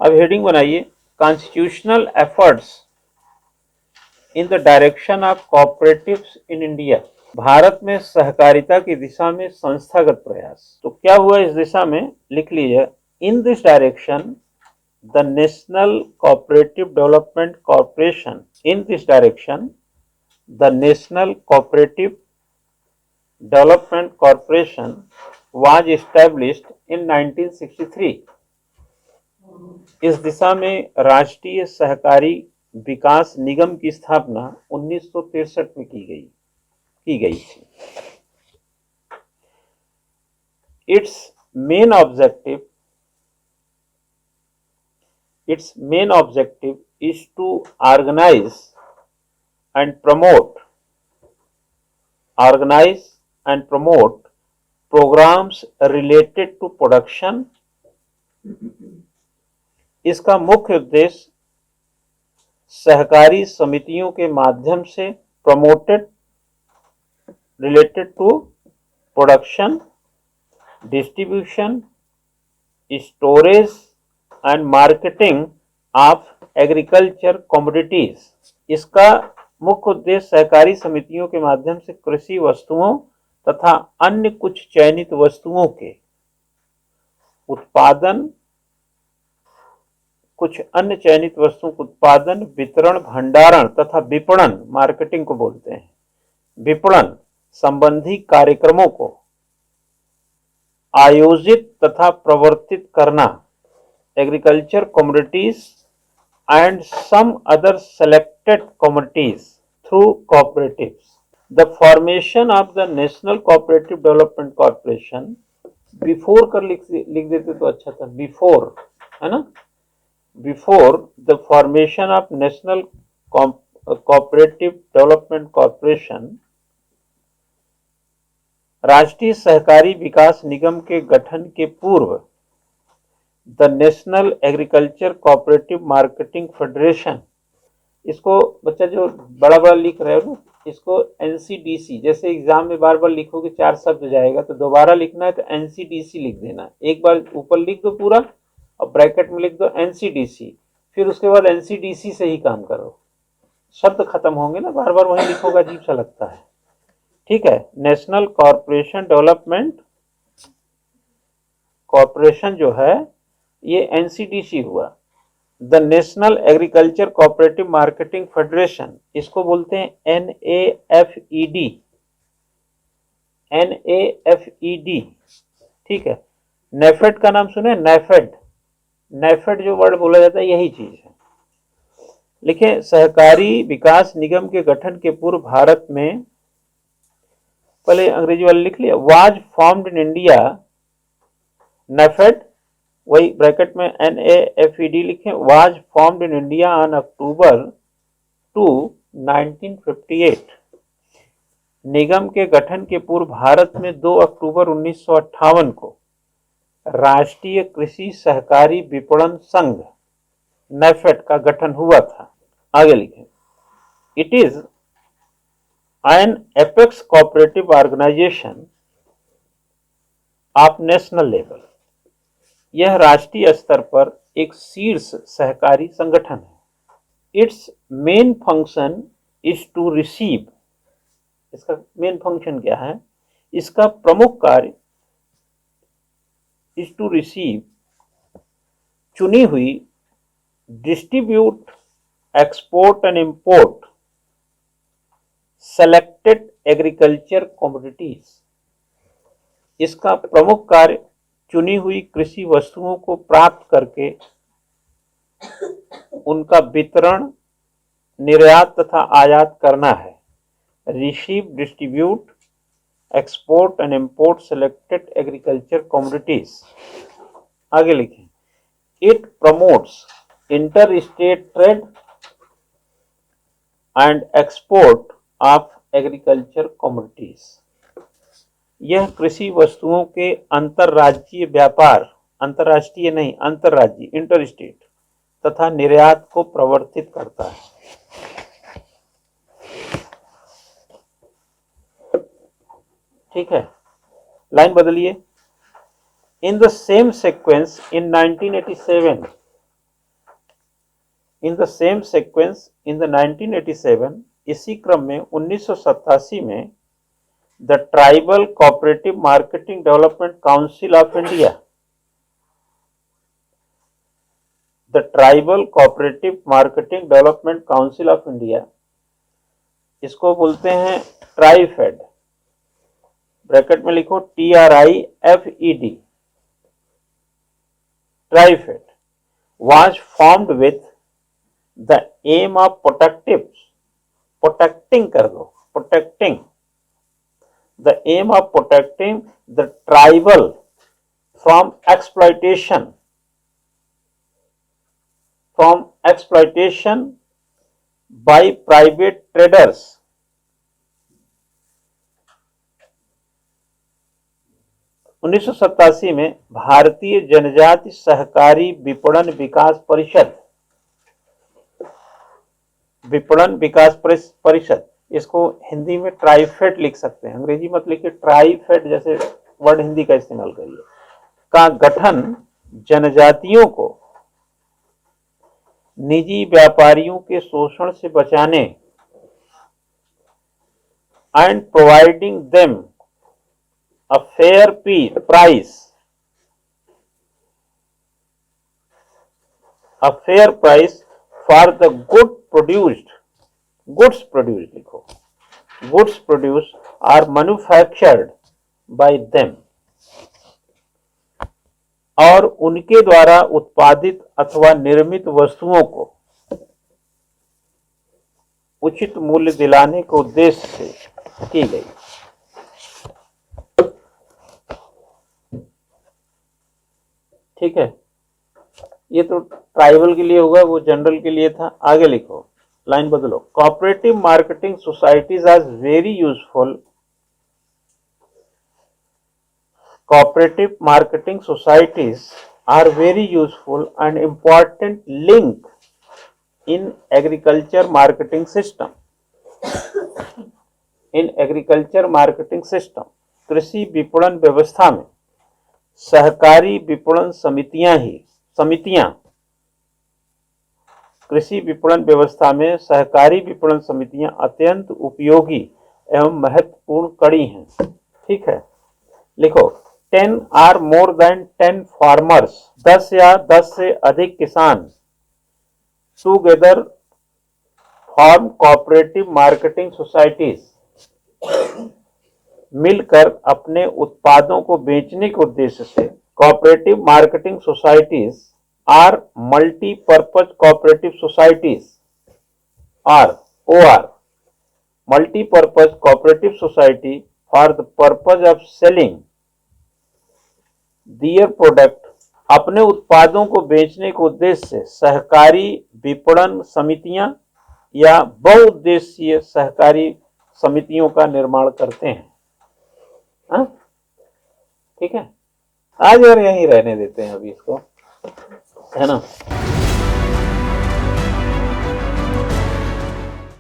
अब हेडिंग बनाइए, constitutional efforts in the direction of cooperatives in India. Bharat में सहकारिता की दिशा में संस्थागत प्रयास। तो क्या हुआ इस दिशा में, लिख लीजिए, in this direction the national cooperative development corporation. In this direction the national cooperative development corporation was established in 1963। इस दिशा में राष्ट्रीय सहकारी विकास निगम की स्थापना 1963 में की गई थी। Its main objective is to organize and promote programs related to production। इसका मुख्य उद्देश्य सहकारी समितियों के माध्यम से related to production, distribution, storage and marketing of agriculture commodities. इसका मुख्य उद्देश्य सहकारी समितियों के माध्यम से कृषि वस्तुओं तथा अन्य कुछ चयनित वस्तुओं के उत्पादन, वितरण, भंडारण तथा विपणन, मार्केटिंग को बोलते हैं, विपणन संबंधी कार्यक्रमों को आयोजित तथा प्रवर्तित करना। Agriculture commodities and some other selected commodities through cooperatives. The formation of the national cooperative development corporation, before कर लिख देते तो अच्छा था, बिफोर, है ना, before the formation of national cooperative development corporation, राष्ट्रीय सहकारी विकास निगम के गठन के पूर्व, the national agriculture cooperative marketing federation, इसको बच्चा जो बड़ा बड़ा लिख रहे हो ना, इसको एनसीडीसी, जैसे एग्जाम में बार बार लिखोगे 4 शब्द जाएगा तो दोबारा लिखना है तो एनसीडीसी लिख देना। एक बार ऊपर लिख दो पूरा और ब्रैकेट में लिख दो एनसीडीसी, फिर उसके बाद एनसीडीसी से ही काम करो, शब्द खत्म होंगे ना, बार बार वही लिखोगे अजीब सा लगता है। ठीक है, नेशनल कॉर्पोरेशन डेवलपमेंट कॉर्पोरेशन जो है ये एनसीडीसी हुआ। The national agriculture cooperative marketing federation, इसको बोलते हैं एनएएफईडी, एनएएफईडी। ठीक है, नेफेड का नाम सुने, नेफेड, नेफेड जो वर्ड बोला जाता है यही चीज है। लिखे, सहकारी विकास निगम के गठन के पूर्व भारत में, पहले अंग्रेजी वाले लिख लिया, was formed in India, NAFED, वही ब्रैकेट में एनएएफईडी लिखें, was formed in India on October 2, 1958। निगम के गठन के पूर्व भारत में 2 अक्टूबर 1958 को राष्ट्रीय कृषि सहकारी विपणन संघ नेफेड का गठन हुआ था। आगे लिखें, it is an apex cooperative organisation of national level, यह राष्ट्रीय स्तर पर एक शीर्ष सहकारी संगठन है। It's main function is to receive, इसका मेन फंक्शन क्या है, इसका प्रमुख कार्य इज टू रिसीव, चुनी हुई, distribute, export and import selected agriculture commodities, इसका प्रमुख कार्य चुनी हुई कृषि वस्तुओं को प्राप्त करके उनका वितरण, निर्यात तथा आयात करना है। Receive, distribute, export and import selected agriculture commodities. आगे लिखें, it promotes inter state trade and export of agriculture commodities, यह कृषि वस्तुओं के अंतरराज्यीय व्यापार, अंतरराष्ट्रीय नहीं, अंतरराज्यीय, इंटर स्टेट, तथा निर्यात को प्रवर्तित करता है। ठीक है, लाइन बदलिए। In the same sequence in 1987, in the same sequence in the 1987, इसी क्रम में 1987 में the tribal cooperative marketing development council of India, the tribal cooperative marketing development council of India, इसको बोलते हैं ट्राइफेड, ब्रैकेट में लिखो TRIFED, TRIFED was formed with the aim of protecting कर दो, protecting, the aim of protecting the tribal from exploitation by private traders. उन्नीस सौ सत्तासी में भारतीय जनजाति सहकारी विपणन विकास परिषद, इसको हिंदी में ट्राइफेड लिख सकते हैं, अंग्रेजी मत लिखिए, ट्राइफेड जैसे वर्ड हिंदी का इस्तेमाल करिए, का गठन जनजातियों को निजी व्यापारियों के शोषण से बचाने and providing them a fair price for the goods produced are manufactured by them, और उनके द्वारा उत्पादित अथवा निर्मित वस्तुओं को उचित मूल्य दिलाने के उद्देश्य से की गई। ठीक है, ये तो ट्राइबल के लिए होगा, वो जनरल के लिए था। आगे लिखो, लाइन बदलो। Cooperative marketing societies are very useful, cooperative marketing societies are very useful and important link in agriculture marketing system. In agriculture marketing system, कृषि विपणन व्यवस्था में सहकारी विपणन समितियां, कृषि विपणन व्यवस्था में सहकारी विपणन समितियां अत्यंत उपयोगी एवं महत्वपूर्ण कड़ी हैं। ठीक है, लिखो 10 or more than 10 फार्मर्स, 10 या 10 से अधिक किसान together form cooperative marketing societies, मिलकर अपने उत्पादों को बेचने के उद्देश्य से। Cooperative marketing societies are multipurpose cooperative societies, OR, multipurpose cooperative society for the purpose of selling their product, अपने उत्पादों को बेचने के उद्देश्य से सहकारी विपणन समितियां या बहुउद्देशीय सहकारी समितियों का निर्माण करते हैं। हाँ, ठीक है, आज और यहीं रहने देते हैं अभी इसको, है ना।